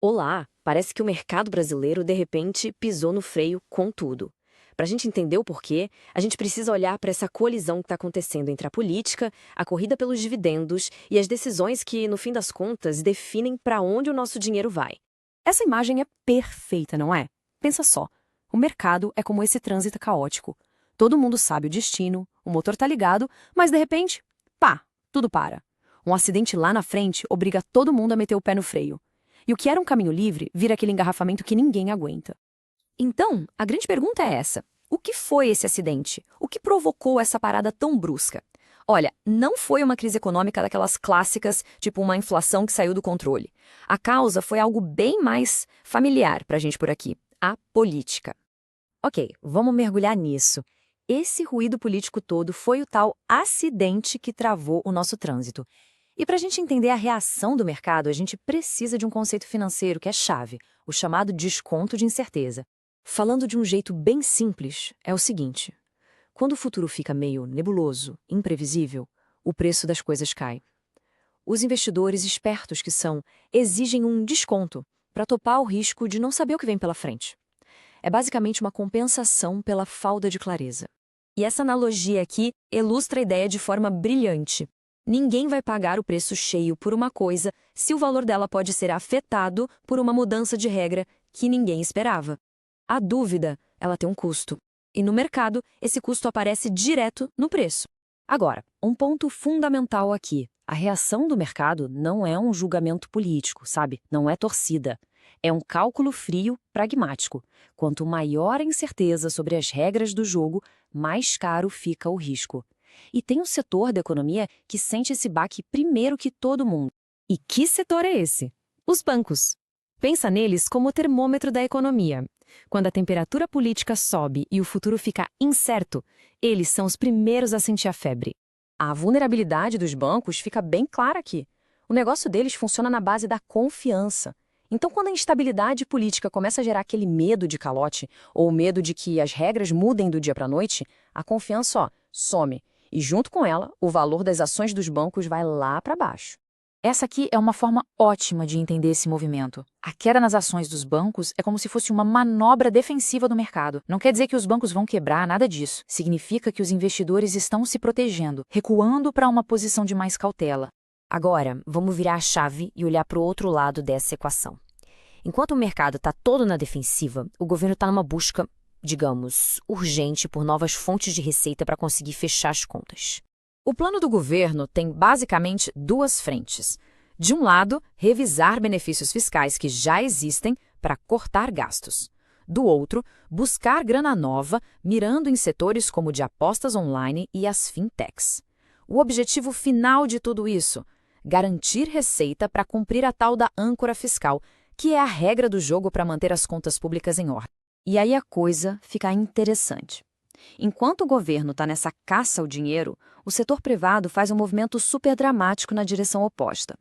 Olá, parece que o mercado brasileiro, de repente, pisou no freio com tudo. Para a gente entender o porquê, a gente precisa olhar para essa colisão que está acontecendo entre a política, a corrida pelos dividendos e as decisões que, no fim das contas, definem para onde o nosso dinheiro vai. Essa imagem é perfeita, não é? Pensa só. O mercado é como esse trânsito caótico. Todo mundo sabe o destino, o motor tá ligado, mas de repente, pá, tudo para. Um acidente lá na frente obriga todo mundo a meter o pé no freio. E o que era um caminho livre vira aquele engarrafamento que ninguém aguenta. Então, a grande pergunta é essa: o que foi esse acidente? O que provocou essa parada tão brusca? Olha, não foi uma crise econômica daquelas clássicas, tipo uma inflação que saiu do controle. A causa foi algo bem mais familiar pra gente por aqui: a política. Ok, vamos mergulhar nisso. Esse ruído político todo foi o tal acidente que travou o nosso trânsito. E para a gente entender a reação do mercado, a gente precisa de um conceito financeiro que é chave, o chamado desconto de incerteza. Falando de um jeito bem simples, é o seguinte: quando o futuro fica meio nebuloso, imprevisível, o preço das coisas cai. Os investidores espertos que são exigem um desconto para topar o risco de não saber o que vem pela frente. É basicamente uma compensação pela falta de clareza. E essa analogia aqui ilustra a ideia de forma brilhante. Ninguém vai pagar o preço cheio por uma coisa se o valor dela pode ser afetado por uma mudança de regra que ninguém esperava. A dúvida, ela tem um custo. E no mercado, esse custo aparece direto no preço. Agora, um ponto fundamental aqui: a reação do mercado não é um julgamento político, sabe? Não é torcida. É um cálculo frio, pragmático. Quanto maior a incerteza sobre as regras do jogo, mais caro fica o risco. E tem um setor da economia que sente esse baque primeiro que todo mundo. E que setor é esse? Os bancos. Pensa neles como o termômetro da economia. Quando a temperatura política sobe e o futuro fica incerto, eles são os primeiros a sentir a febre. A vulnerabilidade dos bancos fica bem clara aqui. O negócio deles funciona na base da confiança. Então, quando a instabilidade política começa a gerar aquele medo de calote, ou o medo de que as regras mudem do dia para a noite, a confiança, some. E junto com ela, o valor das ações dos bancos vai lá para baixo. Essa aqui é uma forma ótima de entender esse movimento. A queda nas ações dos bancos é como se fosse uma manobra defensiva do mercado. Não quer dizer que os bancos vão quebrar, nada disso. Significa que os investidores estão se protegendo, recuando para uma posição de mais cautela. Agora, vamos virar a chave e olhar para o outro lado dessa equação. Enquanto o mercado está todo na defensiva, o governo está numa busca, digamos, urgente por novas fontes de receita para conseguir fechar as contas. O plano do governo tem basicamente duas frentes. De um lado, revisar benefícios fiscais que já existem para cortar gastos. Do outro, buscar grana nova, mirando em setores como o de apostas online e as fintechs. O objetivo final de tudo isso: garantir receita para cumprir a tal da âncora fiscal, que é a regra do jogo para manter as contas públicas em ordem. E aí a coisa fica interessante. Enquanto o governo está nessa caça ao dinheiro, o setor privado faz um movimento super dramático na direção oposta.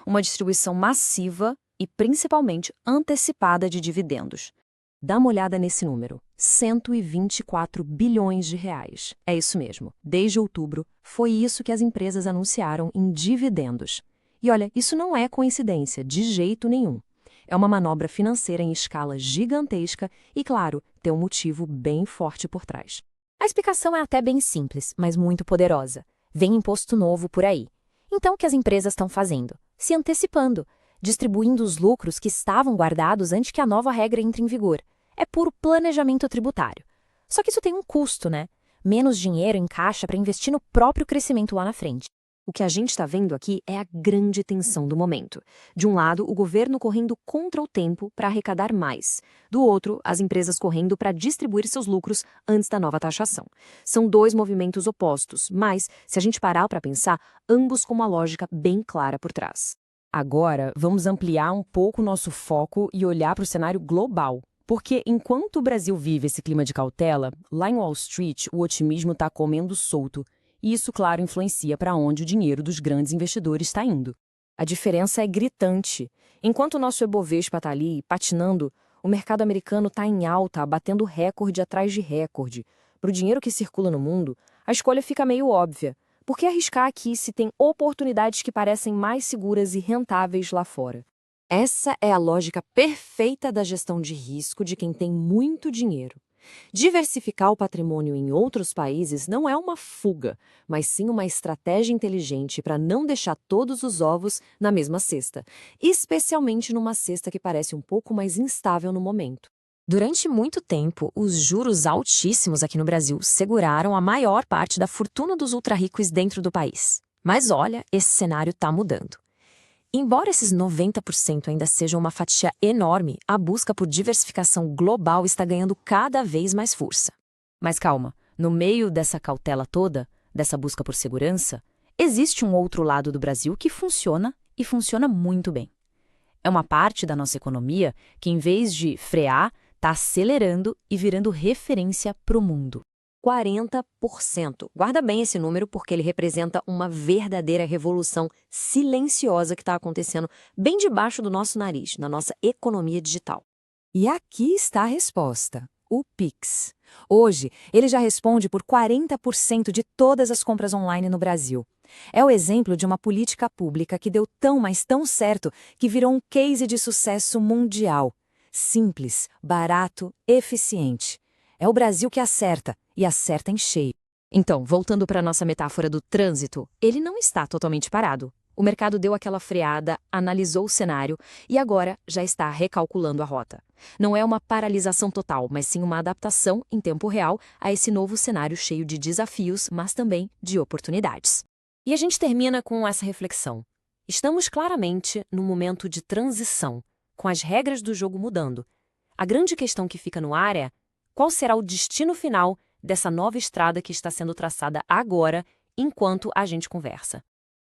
Uma distribuição massiva e, principalmente, antecipada de dividendos. Dá uma olhada nesse número: 124 bilhões de reais. É isso mesmo. Desde outubro, foi isso que as empresas anunciaram em dividendos. E olha, isso não é coincidência, de jeito nenhum. É uma manobra financeira em escala gigantesca e, claro, tem um motivo bem forte por trás. A explicação é até bem simples, mas muito poderosa. Vem imposto novo por aí. Então, o que as empresas estão fazendo? Se antecipando, distribuindo os lucros que estavam guardados antes que a nova regra entre em vigor. É puro planejamento tributário. Só que isso tem um custo, né? Menos dinheiro em caixa para investir no próprio crescimento lá na frente. O que a gente está vendo aqui é a grande tensão do momento. De um lado, o governo correndo contra o tempo para arrecadar mais. Do outro, as empresas correndo para distribuir seus lucros antes da nova taxação. São dois movimentos opostos, mas, se a gente parar para pensar, ambos com uma lógica bem clara por trás. Agora, vamos ampliar um pouco o nosso foco e olhar para o cenário global. Porque enquanto o Brasil vive esse clima de cautela, lá em Wall Street o otimismo está comendo solto. E isso, claro, influencia para onde o dinheiro dos grandes investidores está indo. A diferença é gritante. Enquanto o nosso Ibovespa está ali, patinando, o mercado americano está em alta, batendo recorde atrás de recorde. Para o dinheiro que circula no mundo, a escolha fica meio óbvia. Por que arriscar aqui se tem oportunidades que parecem mais seguras e rentáveis lá fora? Essa é a lógica perfeita da gestão de risco de quem tem muito dinheiro. Diversificar o patrimônio em outros países não é uma fuga, mas sim uma estratégia inteligente para não deixar todos os ovos na mesma cesta, especialmente numa cesta que parece um pouco mais instável no momento. Durante muito tempo, os juros altíssimos aqui no Brasil seguraram a maior parte da fortuna dos ultra-ricos dentro do país. Mas olha, esse cenário está mudando. Embora esses 90% ainda sejam uma fatia enorme, a busca por diversificação global está ganhando cada vez mais força. Mas calma, no meio dessa cautela toda, dessa busca por segurança, existe um outro lado do Brasil que funciona e funciona muito bem. É uma parte da nossa economia que, em vez de frear, está acelerando e virando referência para o mundo. 40%. Guarda bem esse número porque ele representa uma verdadeira revolução silenciosa que está acontecendo bem debaixo do nosso nariz, na nossa economia digital. E aqui está a resposta: o Pix. Hoje, ele já responde por 40% de todas as compras online no Brasil. É o exemplo de uma política pública que deu tão, mas tão certo que virou um case de sucesso mundial. Simples, barato, eficiente. É o Brasil que acerta, e acerta em cheio. Então, voltando para a nossa metáfora do trânsito, ele não está totalmente parado. O mercado deu aquela freada, analisou o cenário e agora já está recalculando a rota. Não é uma paralisação total, mas sim uma adaptação em tempo real a esse novo cenário cheio de desafios, mas também de oportunidades. E a gente termina com essa reflexão. Estamos claramente num momento de transição, com as regras do jogo mudando. A grande questão que fica no ar é: qual será o destino final dessa nova estrada que está sendo traçada agora, enquanto a gente conversa?